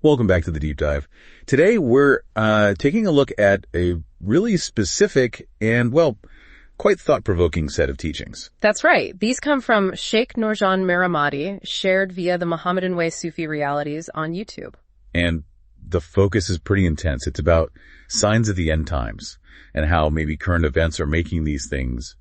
Welcome back to the Deep Dive. Today we're taking a look at a really specific and, well, quite thought-provoking set of teachings. That's right. These come from Sheikh Nurjan Miramati, shared via the Mohammedan Way Sufi Realities on YouTube. And the focus is pretty intense. It's about signs of the end times and how maybe current events are making these things,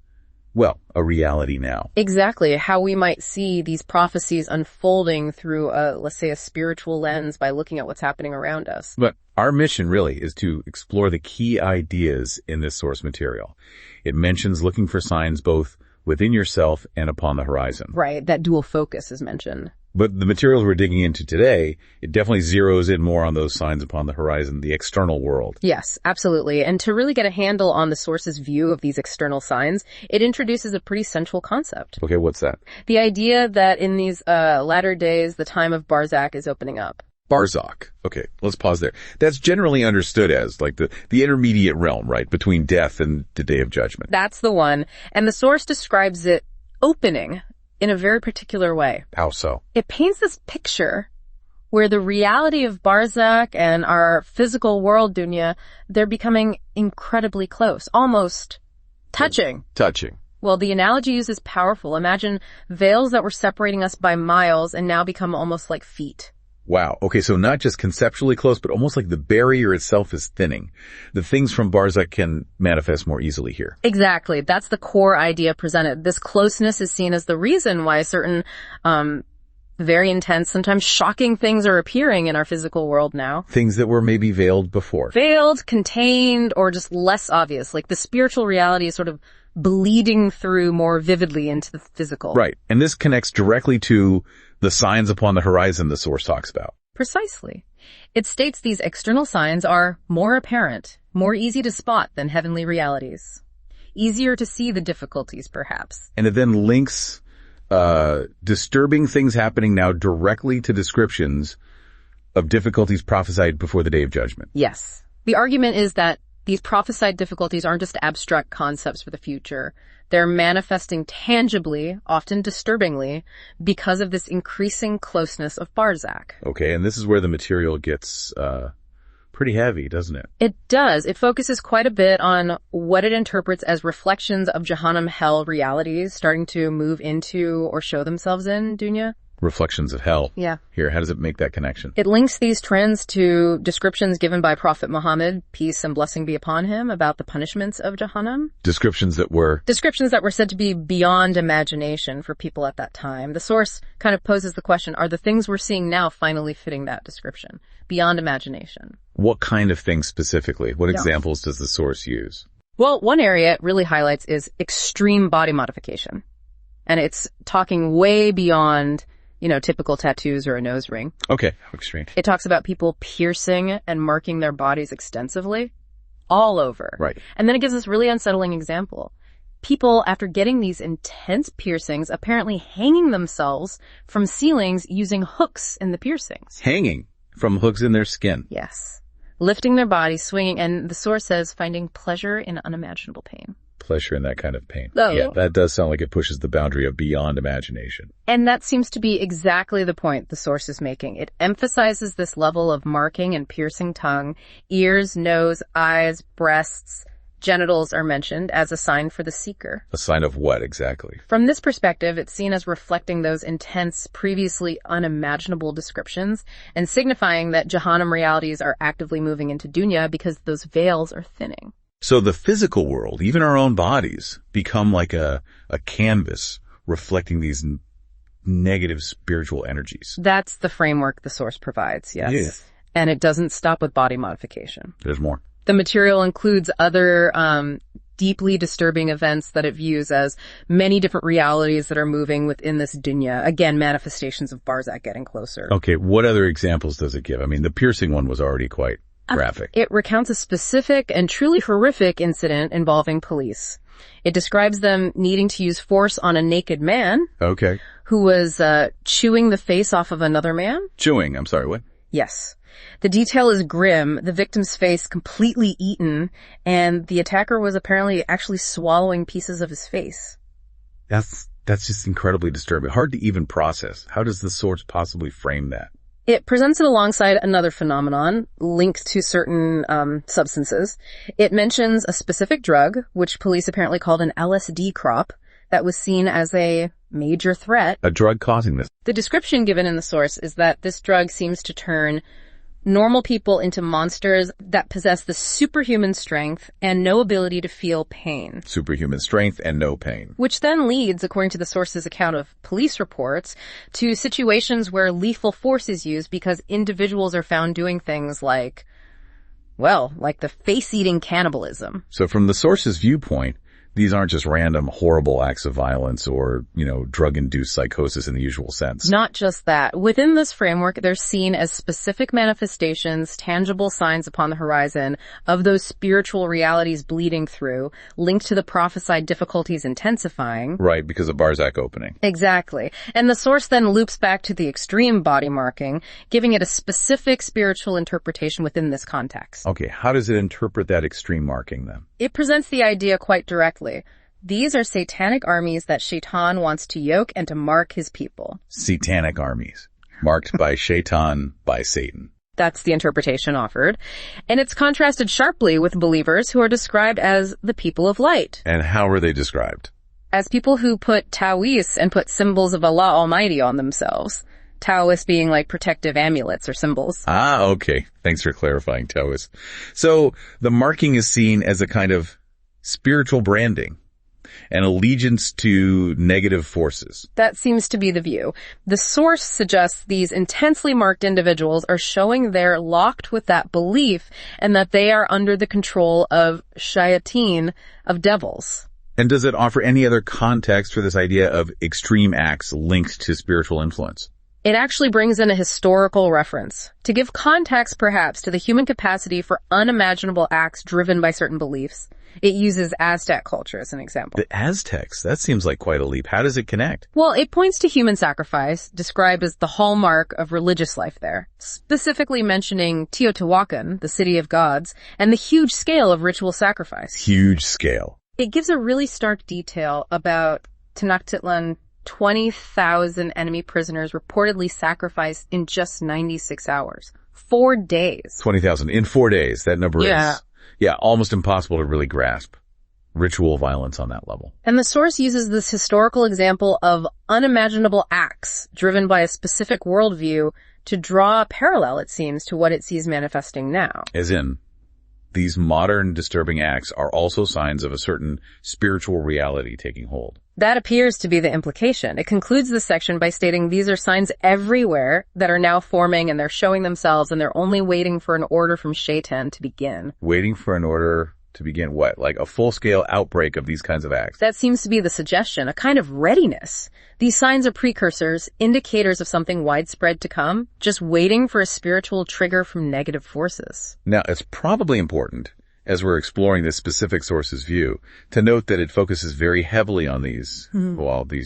well, a reality now. Exactly. How we might see these prophecies unfolding through let's say, a spiritual lens by looking at what's happening around us. But our mission really is to explore the key ideas in this source material. It mentions looking for signs both within yourself and upon the horizon. Right. That dual focus is mentioned. But the materials we're digging into today, it definitely zeroes in more on those signs upon the horizon, the external world. Yes, absolutely. And to really get a handle on the source's view of these external signs, it introduces a pretty central concept. Okay, what's that? The idea that in these latter days, the time of Barzakh is opening up. Barzakh. Okay, let's pause there. That's generally understood as like the intermediate realm, right, between death and the day of judgment. That's the one. And the source describes it opening in a very particular way. How so? It paints this picture where the reality of Barzakh and our physical world, dunya, they're becoming incredibly close, almost touching. Touching. Well, the analogy used is powerful. Imagine veils that were separating us by miles and now become almost like feet. Wow. Okay, so not just conceptually close, but almost like the barrier itself is thinning. The things from Barzakh can manifest more easily here. Exactly. That's the core idea presented. This closeness is seen as the reason why certain very intense, sometimes shocking things are appearing in our physical world now. Things that were maybe veiled before. Veiled, contained, or just less obvious. Like the spiritual reality is sort of bleeding through more vividly into the physical. Right. And this connects directly to the signs upon the horizon the source talks about. Precisely. It states these external signs are more apparent, more easy to spot than heavenly realities. Easier to see the difficulties, perhaps. And it then links disturbing things happening now directly to descriptions of difficulties prophesied before the day of judgment. Yes. The argument is that these prophesied difficulties aren't just abstract concepts for the future. They're manifesting tangibly, often disturbingly, because of this increasing closeness of Barzakh. Okay, and this is where the material gets pretty heavy, doesn't it? It does. It focuses quite a bit on what it interprets as reflections of Jahannam hell realities starting to move into or show themselves in dunya. Reflections of hell. Yeah. Here, how does it make that connection? It links these trends to descriptions given by Prophet Muhammad, peace and blessing be upon him, about the punishments of Jahannam. Descriptions that were said to be beyond imagination for people at that time. The source kind of poses the question, are the things we're seeing now finally fitting that description? Beyond imagination. What kind of things specifically? What examples does the source use? Well, one area it really highlights is extreme body modification. And it's talking way beyond typical tattoos or a nose ring. Okay, how extreme. It talks about people piercing and marking their bodies extensively all over. Right. And then it gives this really unsettling example. People, after getting these intense piercings, apparently hanging themselves from ceilings using hooks in the piercings. Hanging from hooks in their skin. Yes. Lifting their bodies, swinging, and the source says finding pleasure in unimaginable pain. Pleasure in that kind of pain. Oh. Yeah, that does sound like it pushes the boundary of beyond imagination. And that seems to be exactly the point the source is making. It emphasizes this level of marking and piercing tongue. Ears, nose, eyes, breasts, genitals are mentioned as a sign for the seeker. A sign of what exactly? From this perspective, it's seen as reflecting those intense, previously unimaginable descriptions and signifying that Jahannam realities are actively moving into dunya because those veils are thinning. So the physical world, even our own bodies, become like a canvas reflecting these negative spiritual energies. That's the framework the source provides, yes. Yeah. And it doesn't stop with body modification. There's more. The material includes other deeply disturbing events that it views as many different realities that are moving within this dunya. Again, manifestations of Barzakh getting closer. Okay, what other examples does it give? I mean, the piercing one was already quite graphic. It recounts a specific and truly horrific incident involving police. It describes them needing to use force on a naked man. Okay. Who was chewing the face off of another man. Chewing, I'm sorry, what? Yes. The detail is grim, the victim's face completely eaten, and the attacker was apparently actually swallowing pieces of his face. That's just incredibly disturbing. Hard to even process. How does the source possibly frame that? It presents it alongside another phenomenon linked to certain substances. It mentions a specific drug, which police apparently called an LSD crop, that was seen as a major threat. A drug causing this. The description given in the source is that this drug seems to turn normal people into monsters that possess the superhuman strength and no ability to feel pain. Superhuman strength and no pain. Which then leads, according to the source's account of police reports, to situations where lethal force is used because individuals are found doing things like the face-eating cannibalism. So from the source's viewpoint, these aren't just random horrible acts of violence or, drug-induced psychosis in the usual sense. Not just that. Within this framework, they're seen as specific manifestations, tangible signs upon the horizon of those spiritual realities bleeding through, linked to the prophesied difficulties intensifying. Right, because of Barzak opening. Exactly. And the source then loops back to the extreme body marking, giving it a specific spiritual interpretation within this context. Okay, how does it interpret that extreme marking then? It presents the idea quite directly. These are satanic armies that Shaitan wants to yoke and to mark his people. Satanic armies. Marked by Shaitan, by Satan. That's the interpretation offered. And it's contrasted sharply with believers who are described as the people of light. And how are they described? As people who put ta'wis and put symbols of Allah Almighty on themselves. Taoist being like protective amulets or symbols. Ah, okay. Thanks for clarifying, Taoist. So the marking is seen as a kind of spiritual branding, an allegiance to negative forces. That seems to be the view. The source suggests these intensely marked individuals are showing they're locked with that belief and that they are under the control of shayateen, of devils. And does it offer any other context for this idea of extreme acts linked to spiritual influence? It actually brings in a historical reference to give context, perhaps, to the human capacity for unimaginable acts driven by certain beliefs. It uses Aztec culture as an example. The Aztecs? That seems like quite a leap. How does it connect? Well, it points to human sacrifice, described as the hallmark of religious life there, specifically mentioning Teotihuacan, the city of gods, and the huge scale of ritual sacrifice. Huge scale. It gives a really stark detail about Tenochtitlan. 20,000 enemy prisoners reportedly sacrificed in just 96 hours. 4 days. 20,000 in 4 days. That number is, almost impossible to really grasp ritual violence on that level. And the source uses this historical example of unimaginable acts driven by a specific worldview to draw a parallel, it seems, to what it sees manifesting now. As in, these modern disturbing acts are also signs of a certain spiritual reality taking hold. That appears to be the implication. It concludes this section by stating these are signs everywhere that are now forming and they're showing themselves and they're only waiting for an order from Shaitan to begin. Waiting for an order to begin what? Like a full-scale outbreak of these kinds of acts? That seems to be the suggestion, a kind of readiness. These signs are precursors, indicators of something widespread to come, just waiting for a spiritual trigger from negative forces. Now, it's probably important, as we're exploring this specific source's view, to note that it focuses very heavily on these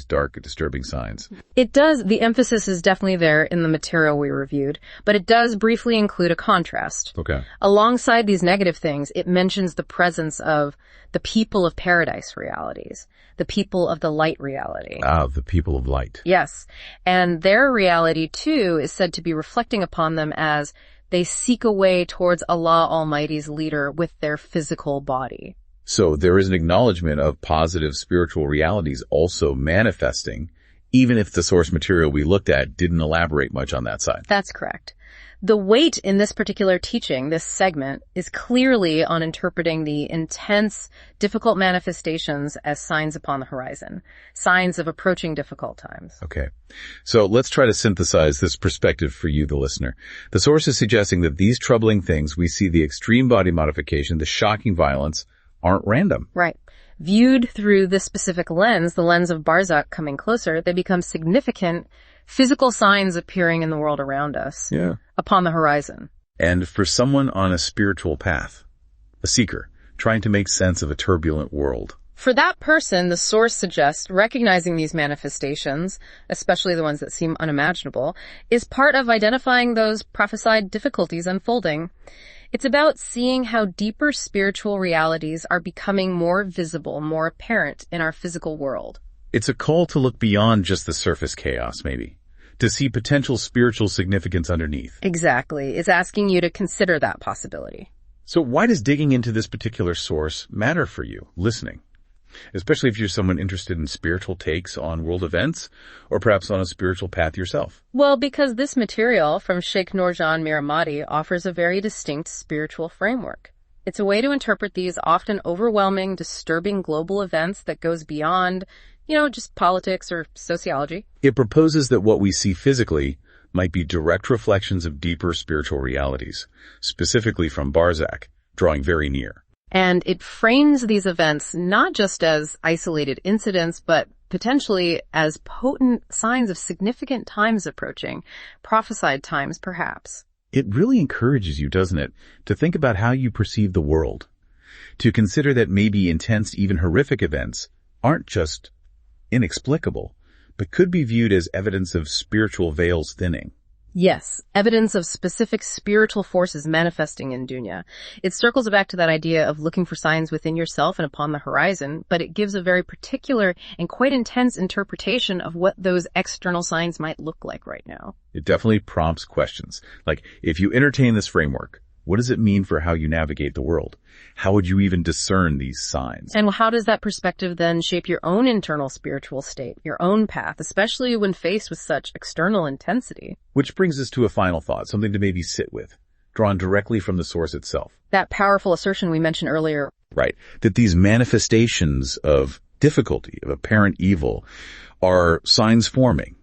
dark, disturbing signs. It does. The emphasis is definitely there in the material we reviewed, but it does briefly include a contrast. Okay. Alongside these negative things, it mentions the presence of the people of paradise realities, the people of the light reality. Ah, the people of light. Yes. And their reality, too, is said to be reflecting upon them as they seek a way towards Allah Almighty's leader with their physical body. So there is an acknowledgement of positive spiritual realities also manifesting, even if the source material we looked at didn't elaborate much on that side. That's correct. The weight in this particular teaching, this segment, is clearly on interpreting the intense, difficult manifestations as signs upon the horizon, signs of approaching difficult times. Okay. So let's try to synthesize this perspective for you, the listener. The source is suggesting that these troubling things, we see the extreme body modification, the shocking violence, aren't random. Right. Viewed through this specific lens, the lens of Barzak coming closer, they become significant physical signs appearing in the world around us. Yeah. Upon the horizon. And for someone on a spiritual path, a seeker, trying to make sense of a turbulent world. For that person, the source suggests recognizing these manifestations, especially the ones that seem unimaginable, is part of identifying those prophesied difficulties unfolding. It's about seeing how deeper spiritual realities are becoming more visible, more apparent in our physical world. It's a call to look beyond just the surface chaos, maybe, to see potential spiritual significance underneath. Exactly. It's asking you to consider that possibility. So why does digging into this particular source matter for you, listening? Especially if you're someone interested in spiritual takes on world events, or perhaps on a spiritual path yourself. Well, because this material from Sheikh Nurjan Miramati offers a very distinct spiritual framework. It's a way to interpret these often overwhelming, disturbing global events that goes beyond, just politics or sociology. It proposes that what we see physically might be direct reflections of deeper spiritual realities, specifically from Barzakh, drawing very near. And it frames these events not just as isolated incidents, but potentially as potent signs of significant times approaching, prophesied times perhaps. It really encourages you, doesn't it, to think about how you perceive the world, to consider that maybe intense, even horrific events aren't just inexplicable, but could be viewed as evidence of spiritual veils thinning. Yes, evidence of specific spiritual forces manifesting in dunya. It circles back to that idea of looking for signs within yourself and upon the horizon, but it gives a very particular and quite intense interpretation of what those external signs might look like right now. It definitely prompts questions. Like, if you entertain this framework, what does it mean for how you navigate the world? How would you even discern these signs? And how does that perspective then shape your own internal spiritual state, your own path, especially when faced with such external intensity? Which brings us to a final thought, something to maybe sit with, drawn directly from the source itself. That powerful assertion we mentioned earlier. Right. That these manifestations of difficulty, of apparent evil, are signs forming,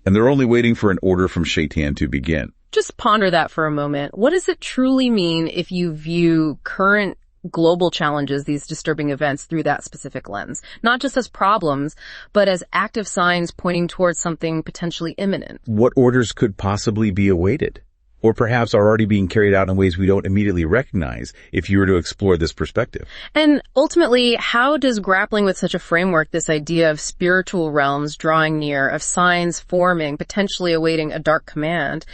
and they're only waiting for an order from Shaitan to begin. Just ponder that for a moment. What does it truly mean if you view current global challenges, these disturbing events, through that specific lens? Not just as problems, but as active signs pointing towards something potentially imminent. What orders could possibly be awaited? Or perhaps are already being carried out in ways we don't immediately recognize if you were to explore this perspective. And ultimately, how does grappling with such a framework, this idea of spiritual realms drawing near, of signs forming, potentially awaiting a dark command,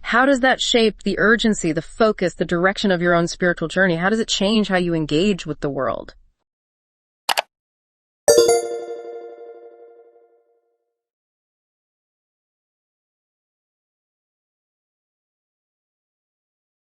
how does that shape the urgency, the focus, the direction of your own spiritual journey? How does it change how you engage with the world?